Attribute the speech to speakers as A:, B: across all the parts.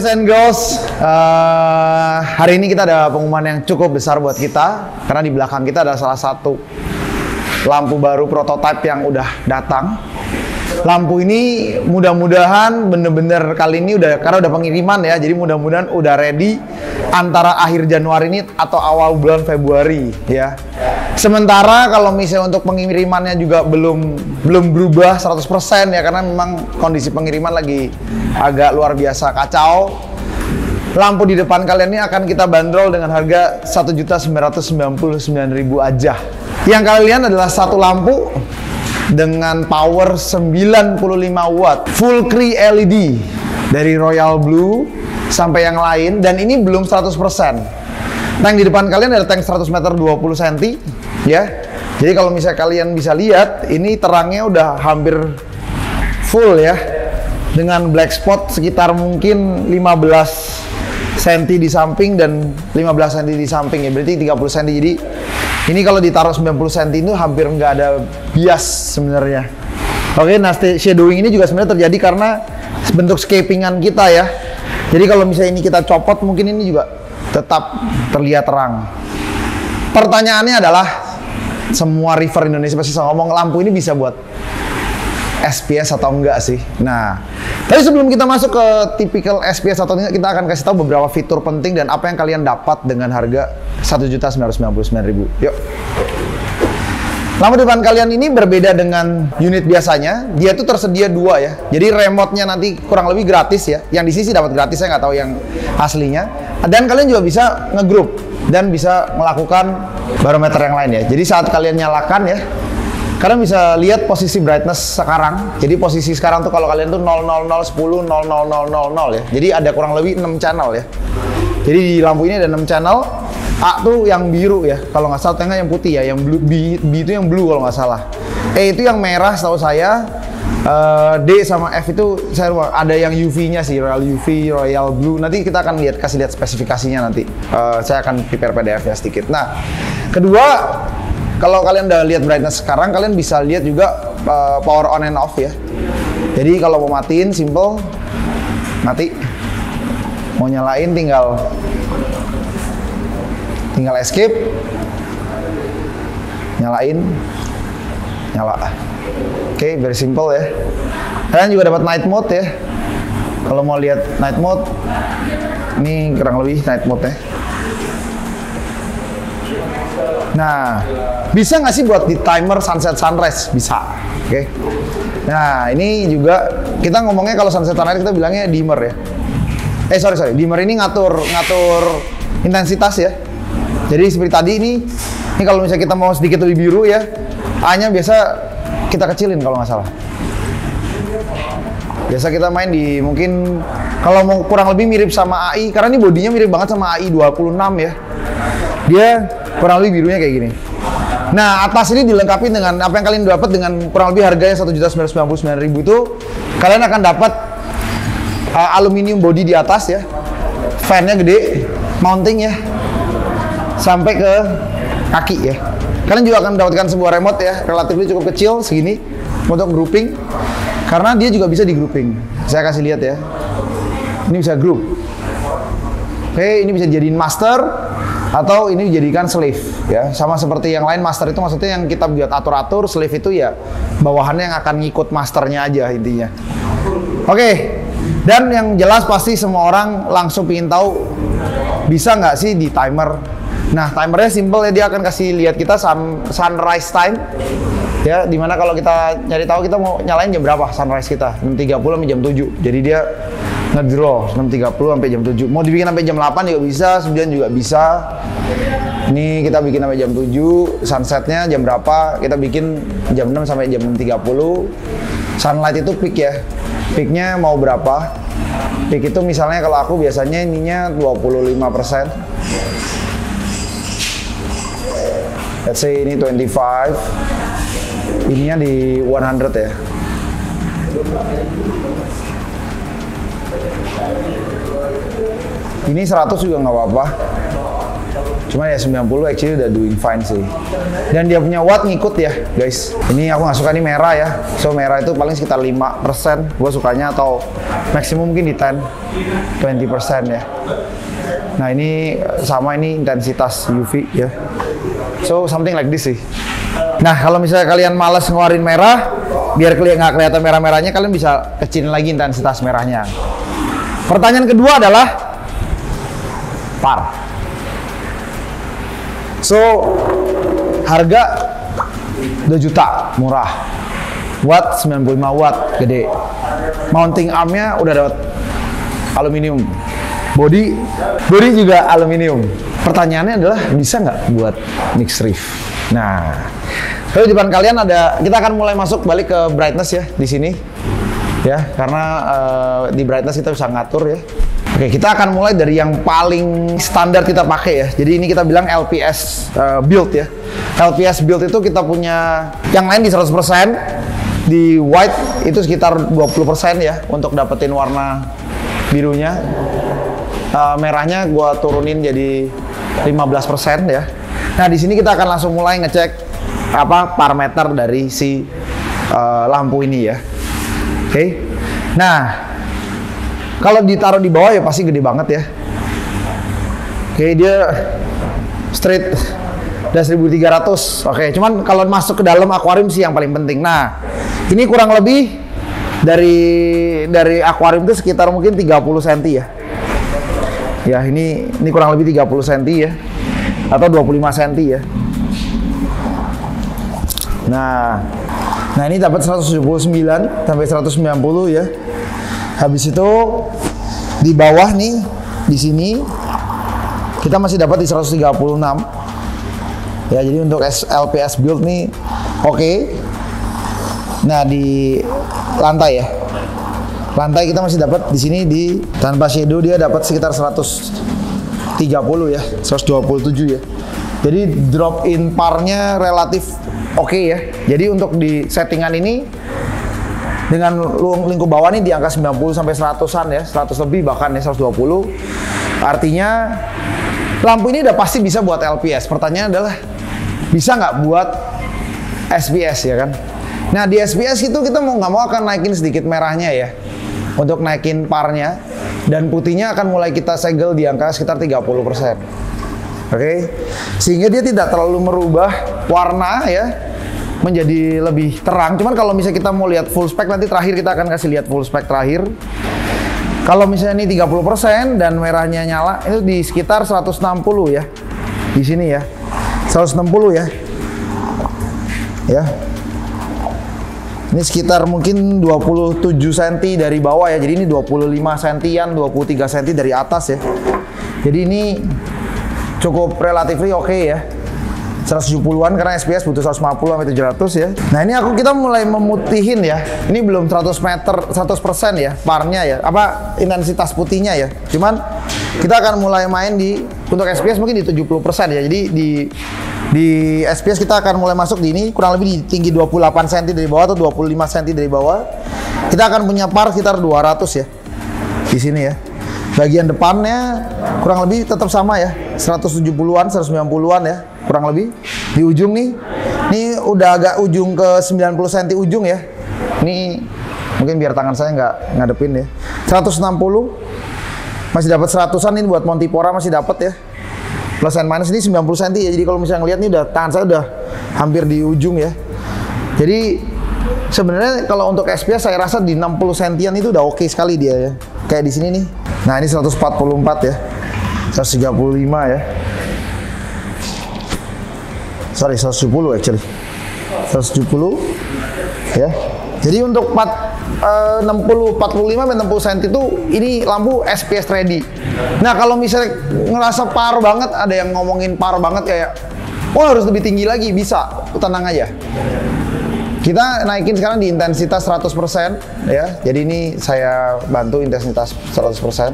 A: and girls, hari ini kita ada pengumuman yang cukup besar buat kita karena di belakang kita ada salah satu lampu baru prototipe yang udah datang. Lampu ini mudah-mudahan bener-bener kali ini karena udah pengiriman ya, jadi mudah-mudahan udah ready antara akhir Januari ini atau awal bulan Februari ya. Sementara kalau misalnya untuk pengirimannya juga belum berubah 100% ya, karena memang kondisi pengiriman lagi agak luar biasa kacau. Lampu di depan kalian ini akan kita bandrol dengan harga 1.999.000 aja. Yang kalian adalah satu lampu dengan power 95 watt full Cree LED dari Royal Blue sampai yang lain, dan ini belum 100%. Tank di depan kalian ada tank 100 meter 20 cm ya. Jadi kalau misalnya kalian bisa lihat, ini terangnya udah hampir full ya, dengan black spot sekitar mungkin 15 cm di samping dan 15 cm di samping ya, berarti 30 cm. Jadi ini kalau ditaruh 90 cm itu hampir nggak ada bias sebenarnya. Oke, nah shadowing ini juga sebenarnya terjadi karena bentuk scapingan kita ya. Jadi kalau misalnya ini kita copot, mungkin ini juga tetap terlihat terang. Pertanyaannya adalah, semua river Indonesia pasti ngomong lampu ini bisa buat SPS atau enggak sih? Nah, tapi sebelum kita masuk ke typical SPS atau enggak, kita akan kasih tahu beberapa fitur penting dan apa yang kalian dapat dengan harga 1.999.000. Yuk. Lampu depan kalian ini berbeda dengan unit biasanya. Dia tuh tersedia dua ya. Jadi remote-nya nanti kurang lebih gratis ya. Yang di sisi dapat gratis, saya nggak tahu yang aslinya. Dan kalian juga bisa ngegroup dan bisa melakukan barometer yang lain ya. Jadi saat kalian nyalakan ya, kalian bisa lihat posisi brightness sekarang. Jadi posisi sekarang tuh kalau kalian tuh 000, 10, 00000 ya. Jadi ada kurang lebih 6 channel ya. Jadi di lampu ini ada 6 channel. A tuh yang biru ya, kalau nggak salah. Tengah yang putih ya, yang blue, B itu yang blue kalau nggak salah. E itu yang merah setahu saya. D sama F itu saya lupa. Ada yang UV-nya sih, Royal UV, Royal Blue. Nanti kita akan kasih lihat spesifikasinya nanti. Saya akan prepare PDF-nya sedikit. Nah, kedua, kalau kalian udah lihat brightness sekarang, kalian bisa lihat juga power on and off ya. Jadi kalau mau matiin, simple, mati. Mau nyalain tinggal escape, nyalain, nyala. Oke, very simple ya. Kalian juga dapat night mode ya. Kalau mau lihat night mode, ini kurang lebih night mode ya. Nah, bisa nggak sih buat di timer sunset sunrise? Bisa. Oke. Nah, ini juga kita ngomongnya kalau sunset sunrise kita bilangnya dimmer ya. Sorry, dimmer ini ngatur intensitas ya. Jadi seperti tadi ini kalau misalnya kita mau sedikit lebih biru ya, A-nya biasa kita kecilin kalau nggak salah. Biasa kita main di mungkin kalau mau kurang lebih mirip sama AI, karena ini bodinya mirip banget sama AI 26 ya. Dia kurang lebih birunya kayak gini. Nah, atas ini dilengkapi dengan apa yang kalian dapat dengan kurang lebih harganya 1.999.000 itu, kalian akan dapat aluminium body di atas ya. Fan-nya gede, mounting ya, sampai ke kaki ya. Kalian juga akan mendapatkan sebuah remote ya, relatif cukup kecil segini untuk grouping, karena dia juga bisa di grouping. Saya kasih lihat ya. Ini bisa group. Oke, ini bisa dijadiin master atau ini dijadikan slave ya. Sama seperti yang lain, master itu maksudnya yang kita buat atur-atur, slave itu ya bawahannya yang akan ngikut masternya aja intinya. Oke. Dan yang jelas pasti semua orang langsung ingin tahu bisa nggak sih di timer. Nah, timernya simple ya, dia akan kasih lihat kita sunrise time ya, dimana kalau kita nyari tahu kita mau nyalain jam berapa sunrise kita, 6.30 sampai jam 7. Jadi dia ngedraw 6.30 sampai jam 7. Mau dibikin sampai jam 8 juga bisa, 9 juga bisa. Ini kita bikin sampai jam 7, sunsetnya jam berapa, kita bikin jam 6 sampai jam 6.30. Sunlight itu peak ya, peaknya mau berapa. Peak itu misalnya kalau aku biasanya ininya 25%. Let's say ini 25, ininya di 100 ya. Ini 100 juga nggak apa-apa. Cuma ya 90 actually udah doing fine sih. Dan dia punya watt ngikut ya guys. Ini aku nggak suka ini merah ya. So merah itu paling sekitar 5% gue sukanya, atau maksimum mungkin di 20% ya. Nah ini sama, ini intensitas UV ya. So something like this sih. Nah kalau misalnya kalian males ngeluarin merah, biar nggak kelihatan merah-merahnya, kalian bisa kecilin lagi intensitas merahnya. Pertanyaan kedua adalah par. So harga 2 juta, murah. Watt 95 watt, gede. Mounting armnya udah dapat aluminium. Body juga aluminium. Pertanyaannya adalah bisa nggak buat mix riff? Nah, lalu di depan kalian ada, kita akan mulai masuk balik ke brightness ya di sini. Ya, karena di brightness kita bisa ngatur ya. Oke, kita akan mulai dari yang paling standar kita pakai ya. Jadi ini kita bilang LPS build ya. LPS build itu kita punya yang lain di 100%, di white itu sekitar 20% ya untuk dapetin warna birunya. Merahnya gua turunin jadi 15% ya. Nah, di sini kita akan langsung mulai ngecek apa parameter dari si lampu ini ya. Oke. Nah, kalau ditaruh di bawah ya pasti gede banget ya. Oke, dia straight udah 1300. Oke, cuman kalau masuk ke dalam akuarium sih yang paling penting. Nah, ini kurang lebih dari akuarium itu sekitar mungkin 30 cm ya. Ya, ini kurang lebih 30 cm ya. Atau 25 cm ya. Nah ini dapat 179 sampai 190 ya. Habis itu di bawah nih, di sini kita masih dapat di 136. Ya, jadi untuk LPS build nih oke. Nah, di lantai ya. Lantai kita masih dapat di sini di tanpa shadow dia dapat sekitar 130 ya, 127 ya. Jadi drop in parnya relatif oke ya. Jadi untuk di settingan ini dengan lingkup bawah nih di angka 90 sampai 100-an ya, 100 lebih bahkan ya 120. Artinya lampu ini udah pasti bisa buat LPS. Pertanyaannya adalah bisa nggak buat SPS ya kan? Nah, di SPS itu kita mau nggak mau akan naikin sedikit merahnya ya. Untuk naikin parnya, dan putihnya akan mulai kita segel di angka sekitar 30%. Oke, sehingga dia tidak terlalu merubah warna ya menjadi lebih terang. Cuman kalau misalnya kita mau lihat full spec, nanti terakhir kita akan kasih lihat full spec terakhir. Kalau misalnya ini 30% dan merahnya nyala, itu di sekitar 160 ya. Di sini ya. 160 ya. Ya. Ini sekitar mungkin 27 cm dari bawah ya. Jadi ini 25 cm-an, 23 cm dari atas ya. Jadi ini cukup relatively oke ya. 170-an karena SPS butuh 150 sampai 700 ya. Nah, ini kita mulai memutihin ya. Ini belum 100% ya parnya ya. Apa intensitas putihnya ya. Cuman kita akan mulai main untuk SPS mungkin di 70% ya. Jadi di SPS kita akan mulai masuk di ini kurang lebih di tinggi 28 cm dari bawah atau 25 cm dari bawah. Kita akan punya par sekitar 200 ya. Di sini ya. Bagian depannya kurang lebih tetap sama ya. 170-an, 190-an ya. Kurang lebih. Di ujung nih. Ini udah agak ujung ke 90 cm ujung ya. Ini mungkin biar tangan saya nggak ngadepin ya. 160. Masih dapat 100-an ini buat Montipora masih dapat ya. Plus and minus ini 90 cm ya. Jadi kalau misalnya ngeliat nih tangan saya udah hampir di ujung ya. Jadi sebenarnya kalau untuk SPS saya rasa di 60 cm itu udah oke sekali dia ya. Kayak di sini nih. Nah, ini 144 ya. 135 ya. Sorry, 170 actually. 170 ya. Jadi untuk 45 sampai 60 cm itu ini lampu SPS ready. Nah, kalau misalnya ngerasa par banget, ada yang ngomongin par banget kayak wah harus lebih tinggi lagi, bisa, tenang aja. Kita naikin sekarang di intensitas 100% ya. Jadi ini saya bantu intensitas 100%.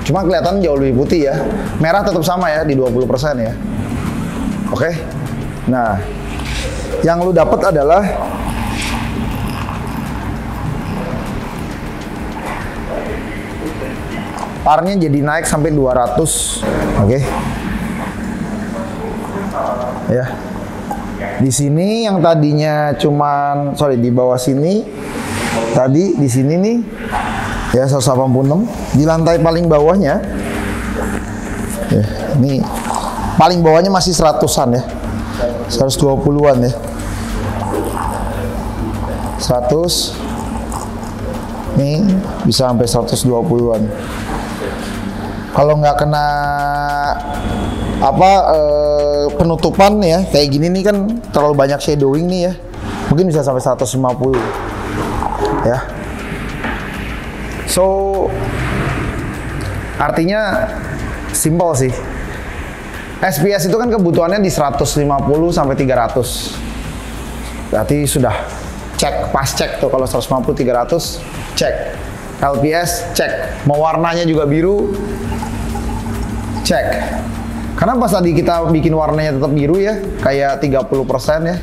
A: Cuma kelihatan jauh lebih putih ya. Merah tetap sama ya di 20% ya. Oke. Nah, yang lu dapat adalah Parnya jadi naik sampai 200. Oke. Ya. Di sini yang tadinya cuman di bawah sini tadi di sini nih ya 186 di lantai paling bawahnya. Ya, ini paling bawahnya masih 100-an ya. 120-an ya. 100 nih bisa sampai 120-an. Kalau nggak kena penutupan ya kayak gini nih kan terlalu banyak shadowing nih ya, mungkin bisa sampai 150 ya. So artinya simple sih. SPS itu kan kebutuhannya di 150 sampai 300. Berarti sudah pas cek tuh kalau 150 300 cek. LPS cek. Mau warnanya juga biru cek. Karena pas tadi kita bikin warnanya tetap biru ya, kayak 30% ya.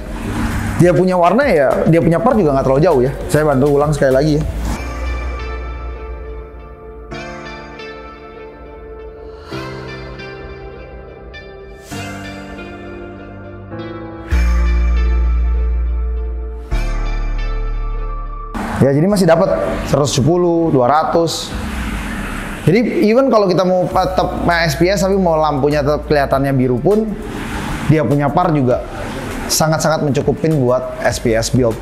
A: Dia punya warna ya, dia punya part juga nggak terlalu jauh ya. Saya bantu ulang sekali lagi ya. Ya jadi masih dapat 110, 200. Jadi even kalau kita mau tetap SPS tapi mau lampunya tetap kelihatannya biru pun, dia punya par juga sangat-sangat mencukupin buat SPS build.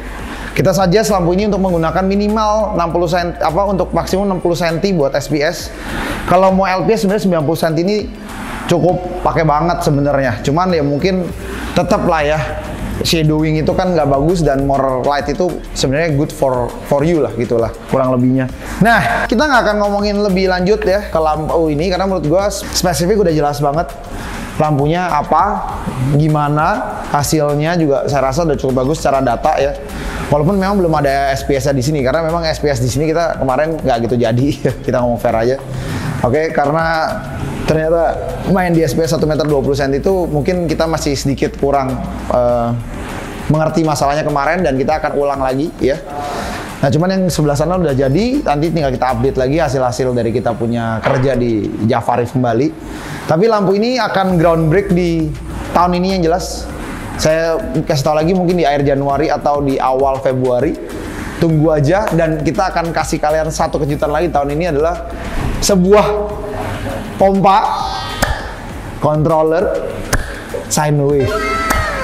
A: Kita suggest lampu ini untuk menggunakan minimal 60 cm, untuk maksimum 60 cm buat SPS. Kalau mau LPS sebenarnya 90 cm ini cukup pakai banget sebenarnya. Cuman ya mungkin tetap lah ya, shadowing itu kan nggak bagus dan more light itu sebenarnya good for you lah gitulah kurang lebihnya. Nah kita nggak akan ngomongin lebih lanjut ya ke lampu ini karena menurut gua spesifik udah jelas banget lampunya apa, gimana hasilnya juga saya rasa udah cukup bagus secara data ya. Walaupun memang belum ada SPS-nya di sini karena memang SPS di sini kita kemarin nggak gitu jadi kita ngomong fair aja. Oke, karena ternyata main di SPS 1 meter 20 cm itu mungkin kita masih sedikit kurang mengerti masalahnya kemarin dan kita akan ulang lagi ya. Nah cuman yang sebelah sana udah jadi, nanti tinggal kita update lagi hasil-hasil dari kita punya kerja di Jafarif kembali. Tapi lampu ini akan groundbreak di tahun ini yang jelas. Saya kasih tahu lagi mungkin di akhir Januari atau di awal Februari. Tunggu aja dan kita akan kasih kalian satu kejutan lagi tahun ini adalah sebuah pompa controller sine wave.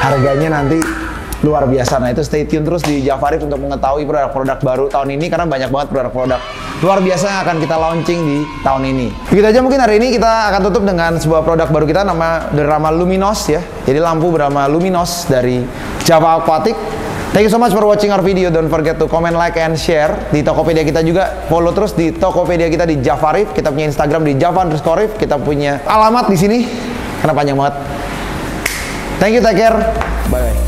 A: Harganya nanti luar biasa. Nah itu stay tune terus di Jafarif untuk mengetahui produk-produk baru tahun ini karena banyak banget produk-produk luar biasa yang akan kita launching di tahun ini. Begitu aja mungkin hari ini kita akan tutup dengan sebuah produk baru kita bernama Luminos ya. Jadi lampu bernama Luminos dari Java Aquatic. Thank you so much for watching our video. Don't forget to comment, like, and share. Di Tokopedia kita juga follow terus di Tokopedia kita di Jafarif. Kita punya Instagram di Java_Rif. Kita punya alamat di sini karena panjang banget. Thank you, take care. Bye.